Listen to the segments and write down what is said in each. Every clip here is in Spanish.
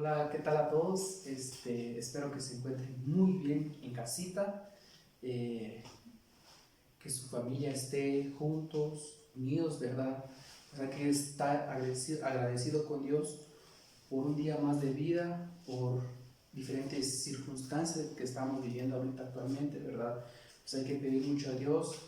Hola, ¿qué tal a todos? Espero que se encuentren muy bien en casita, que su familia esté juntos, unidos, ¿verdad? O sea, que está agradecido con Dios por un día más de vida, por diferentes circunstancias que estamos viviendo ahorita actualmente, ¿verdad? Pues hay que pedir mucho a Dios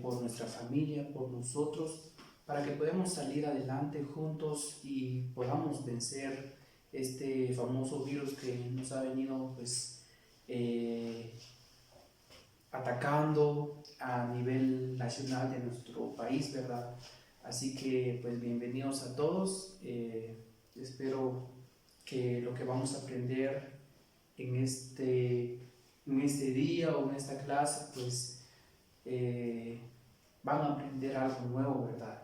por nuestra familia, por nosotros, para que podamos salir adelante juntos y podamos vencer este famoso virus que nos ha venido pues atacando a nivel nacional de nuestro país, ¿verdad? Así que pues bienvenidos a todos. Espero que lo que vamos a aprender en este día o en esta clase pues van a aprender algo nuevo, ¿verdad?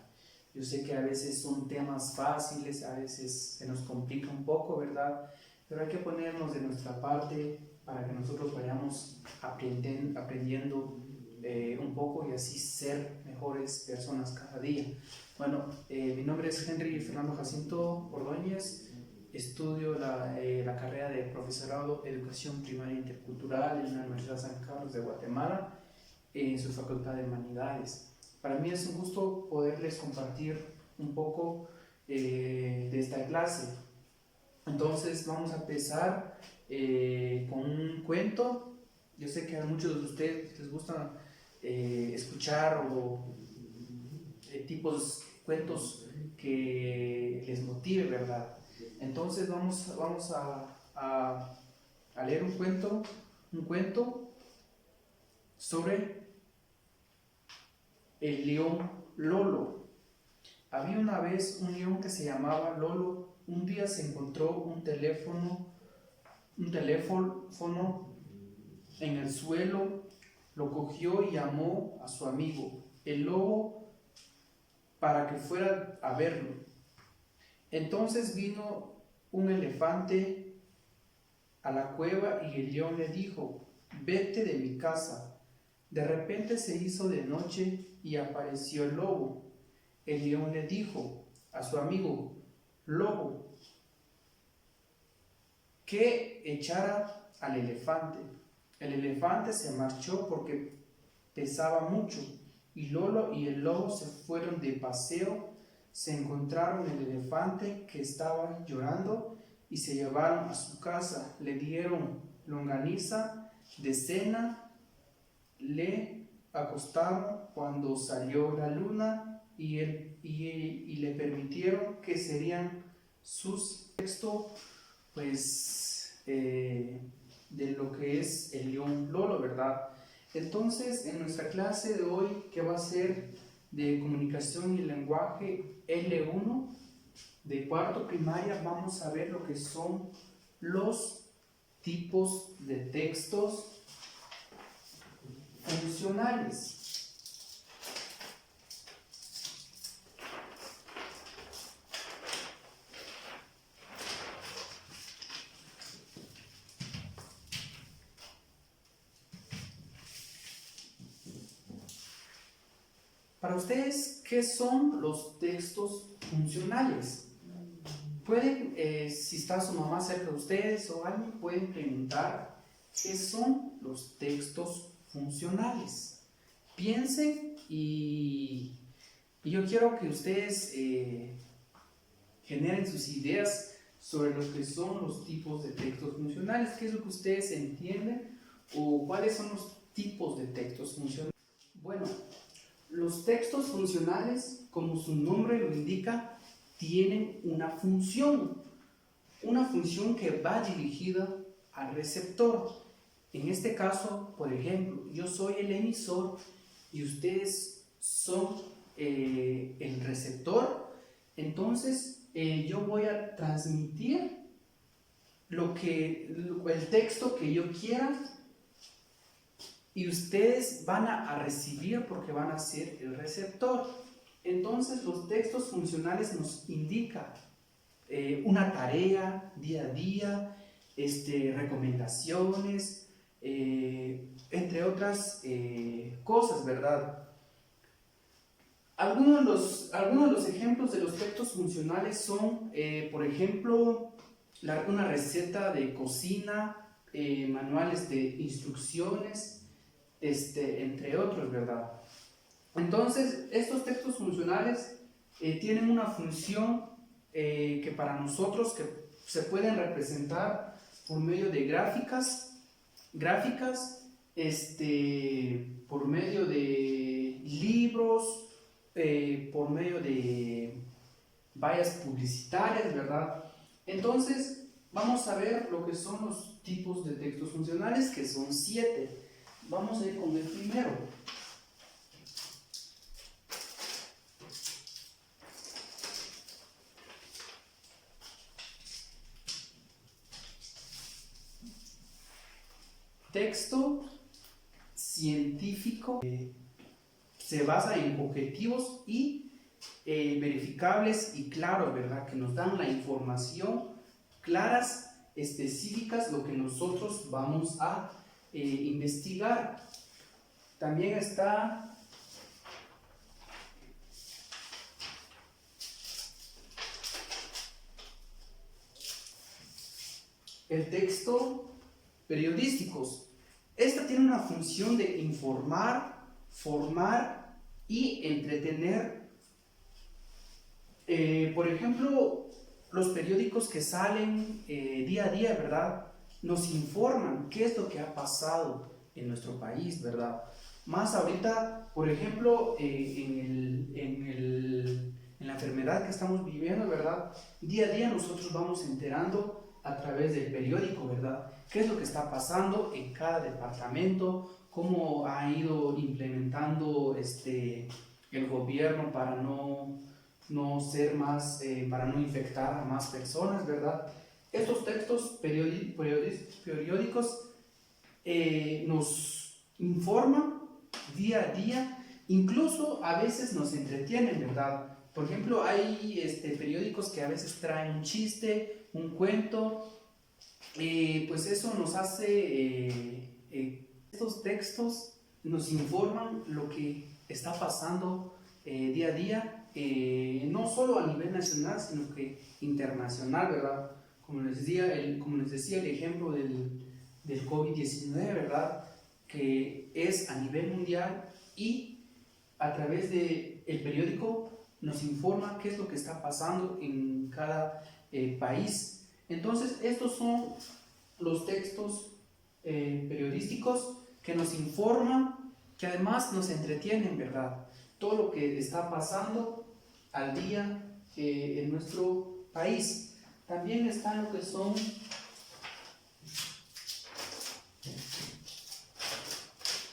Yo sé que a veces son temas fáciles, a veces se nos complica un poco, ¿verdad? Pero hay que ponernos de nuestra parte para que nosotros vayamos aprendiendo un poco y así ser mejores personas cada día. Bueno, mi nombre es Henry Fernando Jacinto Ordóñez, estudio la carrera de Profesorado Educación Primaria Intercultural en la Universidad San Carlos de Guatemala, en su Facultad de Humanidades. Para mí es un gusto poderles compartir un poco de esta clase. Entonces vamos a empezar con un cuento. Yo sé que a muchos de ustedes les gusta escuchar tipos cuentos que les motive, ¿verdad? Entonces vamos a leer un cuento sobre el león Lolo. Había una vez un león que se llamaba Lolo. Un día se encontró un teléfono en el suelo, lo cogió y llamó a su amigo, el lobo, para que fuera a verlo. Entonces vino un elefante a la cueva y el león le dijo: vete de mi casa. De repente se hizo de noche y apareció el lobo. El león le dijo a su amigo: lobo, que echara al elefante. El elefante se marchó porque pesaba mucho, y Lolo y el lobo se fueron de paseo. Se encontraron el elefante que estaba llorando y se llevaron a su casa. Le dieron longaniza de cena, le acostaron cuando salió la luna y le permitieron que serían sus texto pues de lo que es el león Lolo, ¿verdad? Entonces en nuestra clase de hoy, que va a ser de comunicación y lenguaje L1 de cuarto primaria, vamos a ver lo que son los tipos de textos funcionales. Para ustedes, ¿qué son los textos funcionales? Pueden, si está su mamá cerca de ustedes o alguien, pueden preguntar qué son los textos funcionales. Piensen y yo quiero que ustedes generen sus ideas sobre lo que son los tipos de textos funcionales. ¿Qué es lo que ustedes entienden o cuáles son los tipos de textos funcionales? Bueno, los textos funcionales, como su nombre lo indica, tienen una función que va dirigida al receptor. En este caso, por ejemplo, yo soy el emisor y ustedes son el receptor. Entonces yo voy a transmitir el texto que yo quiera, y ustedes van a recibir porque van a ser el receptor. Entonces los textos funcionales nos indican una tarea día a día, recomendaciones, entre otras cosas, ¿verdad? Algunos de los ejemplos de los textos funcionales son, por ejemplo, una receta de cocina, manuales de instrucciones, entre otros, ¿verdad? Entonces, estos textos funcionales tienen una función que para nosotros que se pueden representar por medio de gráficas, por medio de libros, por medio de vallas publicitarias, ¿verdad? Entonces, vamos a ver lo que son los tipos de textos funcionales, que son 7. Vamos a ir con el primero. Texto científico se basa en objetivos y verificables y claros, ¿verdad? Que nos dan la información claras, específicas, lo que nosotros vamos a investigar. También está el texto periodísticos. Esta tiene una función de informar, formar y entretener. Por ejemplo, los periódicos que salen día a día, ¿verdad? Nos informan qué es lo que ha pasado en nuestro país, ¿verdad? Más ahorita, por ejemplo, en la enfermedad que estamos viviendo, ¿verdad? Día a día nosotros vamos enterando a través del periódico, ¿verdad? ¿Qué es lo que está pasando en cada departamento? ¿Cómo ha ido implementando el gobierno para no ser más, para no infectar a más personas, ¿verdad? Estos textos periódicos nos informan día a día, incluso a veces nos entretienen, ¿verdad? Por ejemplo, hay periódicos que a veces traen un chiste, un cuento, pues eso nos hace, estos textos nos informan lo que está pasando día a día, no solo a nivel nacional, sino que internacional, ¿verdad? Como les decía, el ejemplo del COVID-19, ¿verdad? Que es a nivel mundial y a través del periódico nos informa qué es lo que está pasando en cada país. Entonces, estos son los textos periodísticos que nos informan, que además nos entretienen, ¿verdad? Todo lo que está pasando al día en nuestro país. También están lo que son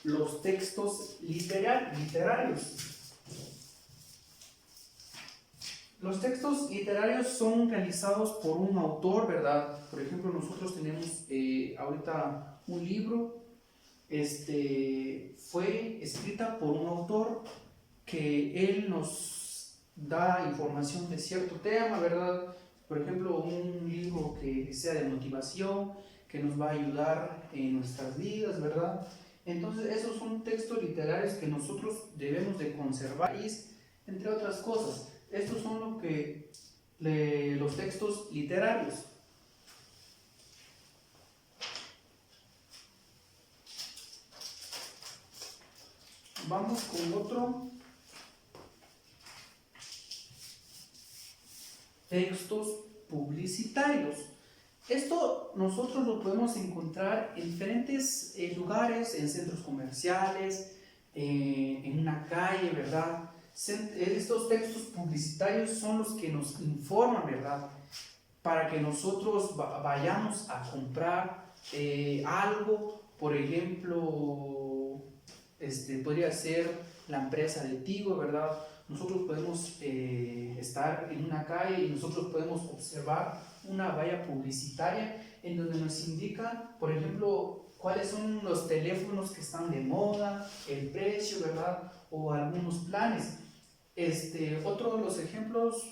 los textos literarios. Los textos literarios son realizados por un autor, ¿verdad? Por ejemplo, nosotros tenemos ahorita un libro, fue escrita por un autor que él nos da información de cierto tema, ¿verdad? Por ejemplo, un libro que sea de motivación, que nos va a ayudar en nuestras vidas, ¿verdad? Entonces, esos son textos literarios que nosotros debemos de conservar, entre otras cosas. Estos son los textos literarios. Vamos con otro. Textos publicitarios. Esto nosotros lo podemos encontrar en diferentes lugares, en centros comerciales, en una calle, ¿verdad? Estos textos publicitarios son los que nos informan, ¿verdad? Para que nosotros vayamos a comprar algo, por ejemplo, podría ser la empresa de Tigo, ¿verdad? Nosotros podemos estar en una calle y nosotros podemos observar una valla publicitaria en donde nos indica, por ejemplo, cuáles son los teléfonos que están de moda, el precio, ¿verdad? O algunos planes. Otro de los ejemplos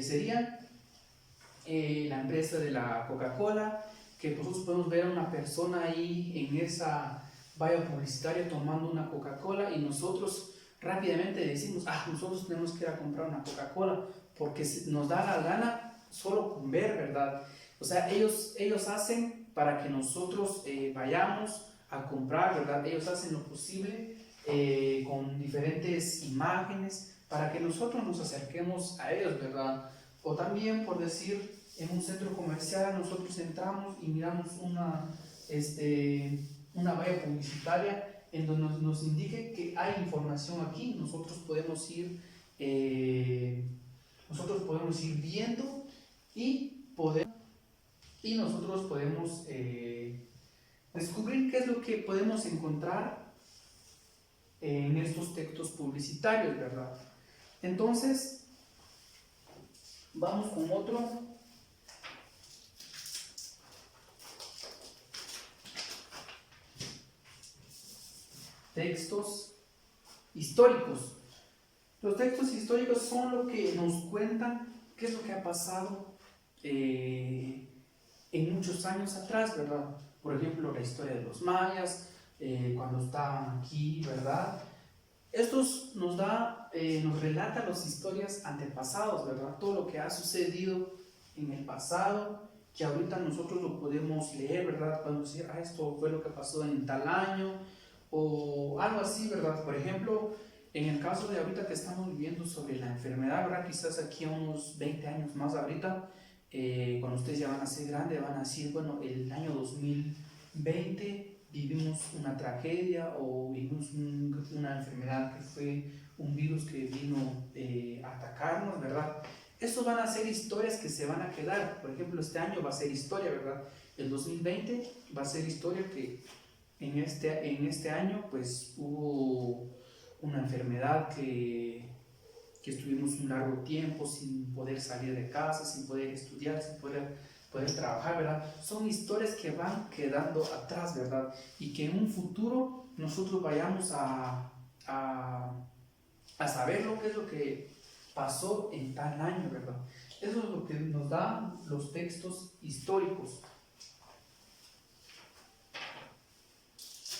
sería la empresa de la Coca-Cola, que nosotros podemos ver a una persona ahí en esa valla publicitaria tomando una Coca-Cola y nosotros rápidamente decimos, nosotros tenemos que ir a comprar una Coca-Cola porque nos da la gana solo con ver, ¿verdad? O sea, ellos hacen para que nosotros vayamos a comprar, ¿verdad? Ellos hacen lo posible con diferentes imágenes para que nosotros nos acerquemos a ellos, ¿verdad? O también, por decir, en un centro comercial nosotros entramos y miramos una valla publicitaria en donde nos indique que hay información aquí. Nosotros podemos ir viendo y nosotros podemos descubrir qué es lo que podemos encontrar en estos textos publicitarios, ¿verdad? Entonces, vamos con otro. Textos históricos. Los textos históricos son lo que nos cuentan qué es lo que ha pasado en muchos años atrás, ¿verdad? Por ejemplo, la historia de los mayas, cuando estaban aquí, ¿verdad? Estos nos relata las historias antepasados, ¿verdad? Todo lo que ha sucedido en el pasado, que ahorita nosotros lo podemos leer, ¿verdad? Podemos decir, esto fue lo que pasó en tal año, o algo así, ¿verdad? Por ejemplo, en el caso de ahorita que estamos viviendo sobre la enfermedad, ¿verdad? Quizás aquí a unos 20 años más ahorita, cuando ustedes ya van a ser grandes, van a decir, bueno, el año 2020 vivimos una tragedia o vivimos una enfermedad que fue un virus que vino a atacarnos, ¿verdad? Estos van a ser historias que se van a quedar. Por ejemplo, este año va a ser historia, ¿verdad? El 2020 va a ser historia que en este año pues hubo una enfermedad que estuvimos un largo tiempo sin poder salir de casa, sin poder estudiar, sin poder trabajar, ¿verdad? Son historias que van quedando atrás, ¿verdad? Y que en un futuro nosotros vayamos a saber lo que es lo que pasó en tal año, ¿verdad? Eso es lo que nos dan los textos históricos.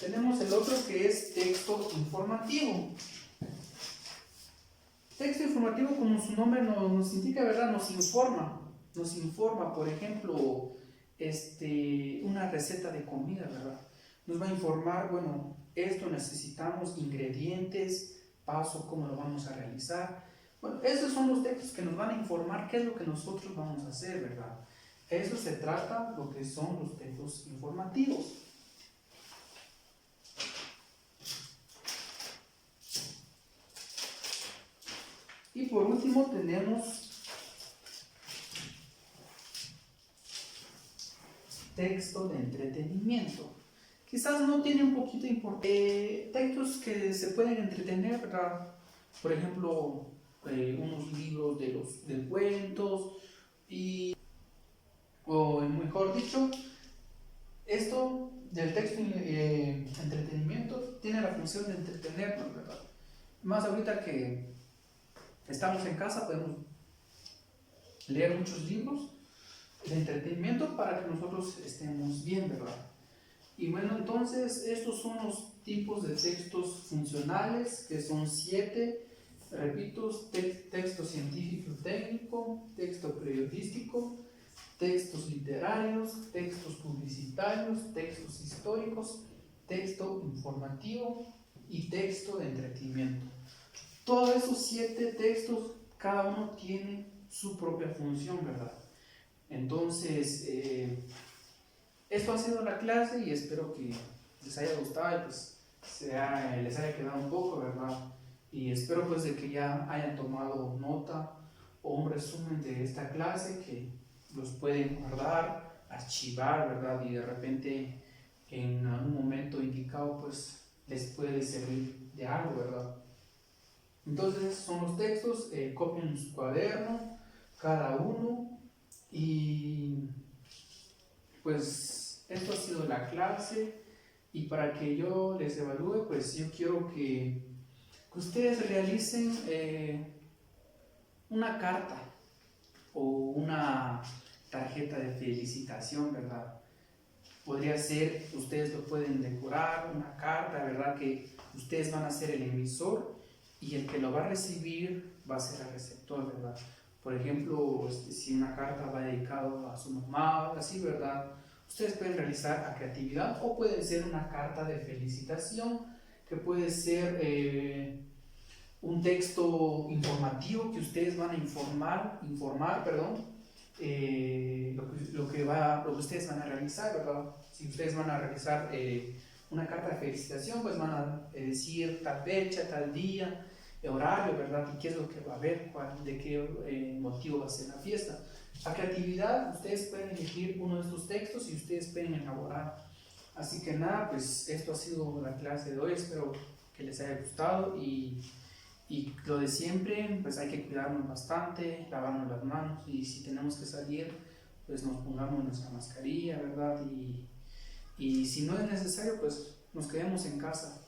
Tenemos el otro que es texto informativo. Texto informativo, como su nombre nos indica, ¿verdad? Nos informa, por ejemplo, una receta de comida, ¿verdad? Nos va a informar, bueno, esto necesitamos ingredientes, paso, cómo lo vamos a realizar. Bueno, esos son los textos que nos van a informar qué es lo que nosotros vamos a hacer, ¿verdad? Eso se trata lo que son los textos informativos. Y por último tenemos texto de entretenimiento. Quizás no tiene un poquito de importancia. Textos que se pueden entretener, ¿verdad? Por ejemplo, unos libros de cuentos o mejor dicho, esto del texto entretenimiento tiene la función de entretenernos, ¿verdad? Más ahorita que estamos en casa podemos leer muchos libros de entretenimiento para que nosotros estemos bien, ¿verdad? Y bueno, entonces estos son los tipos de textos funcionales, que son 7, repito, texto científico técnico, texto periodístico, textos literarios, textos publicitarios, textos históricos, texto informativo y texto de entretenimiento. Todos esos 7 textos, cada uno tiene su propia función, ¿verdad? Entonces, esto ha sido la clase y espero que les haya gustado y pues les haya quedado un poco, ¿verdad? Y espero pues de que ya hayan tomado nota o un resumen de esta clase que los pueden guardar, archivar, ¿verdad? Y de repente en algún momento indicado pues les puede servir de algo, ¿verdad? Entonces son los textos, copien su cuaderno, cada uno, y pues esto ha sido la clase, y para que yo les evalúe, pues yo quiero que ustedes realicen una carta o una tarjeta de felicitación, ¿verdad? Podría ser, ustedes lo pueden decorar, una carta, ¿verdad? Que ustedes van a ser el emisor y el que lo va a recibir va a ser el receptor, ¿verdad? Por ejemplo, si una carta va dedicada a su mamá, así, ¿verdad? Ustedes pueden realizar a creatividad o puede ser una carta de felicitación, que puede ser un texto informativo que ustedes van a informar, perdón, lo que ustedes van a realizar, ¿verdad? Si ustedes van a realizar una carta de felicitación, pues van a decir tal fecha, tal día, horario, ¿verdad? Y qué es lo que va a haber, de qué motivo va a ser la fiesta. A creatividad, ustedes pueden elegir uno de estos textos y ustedes pueden elaborar. Así que nada, pues esto ha sido la clase de hoy, espero que les haya gustado y lo de siempre, pues hay que cuidarnos bastante, lavarnos las manos y si tenemos que salir, pues nos pongamos nuestra mascarilla, ¿verdad? Y si no es necesario, pues nos quedemos en casa.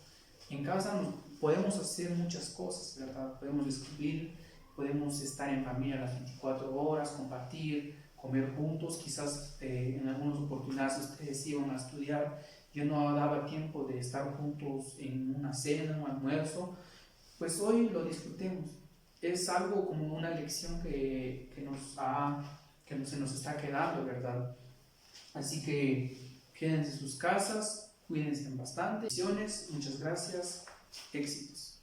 En casa podemos hacer muchas cosas, ¿verdad? Podemos escribir, podemos estar en familia las 24 horas, compartir, comer juntos. Quizás en algunas oportunidades ustedes iban a estudiar, yo no daba tiempo de estar juntos en una cena, un almuerzo, pues hoy lo disfrutemos. Es algo como una lección que se nos está quedando, ¿verdad? Así que quédense en sus casas, cuídense bastante. Muchas gracias, éxitos.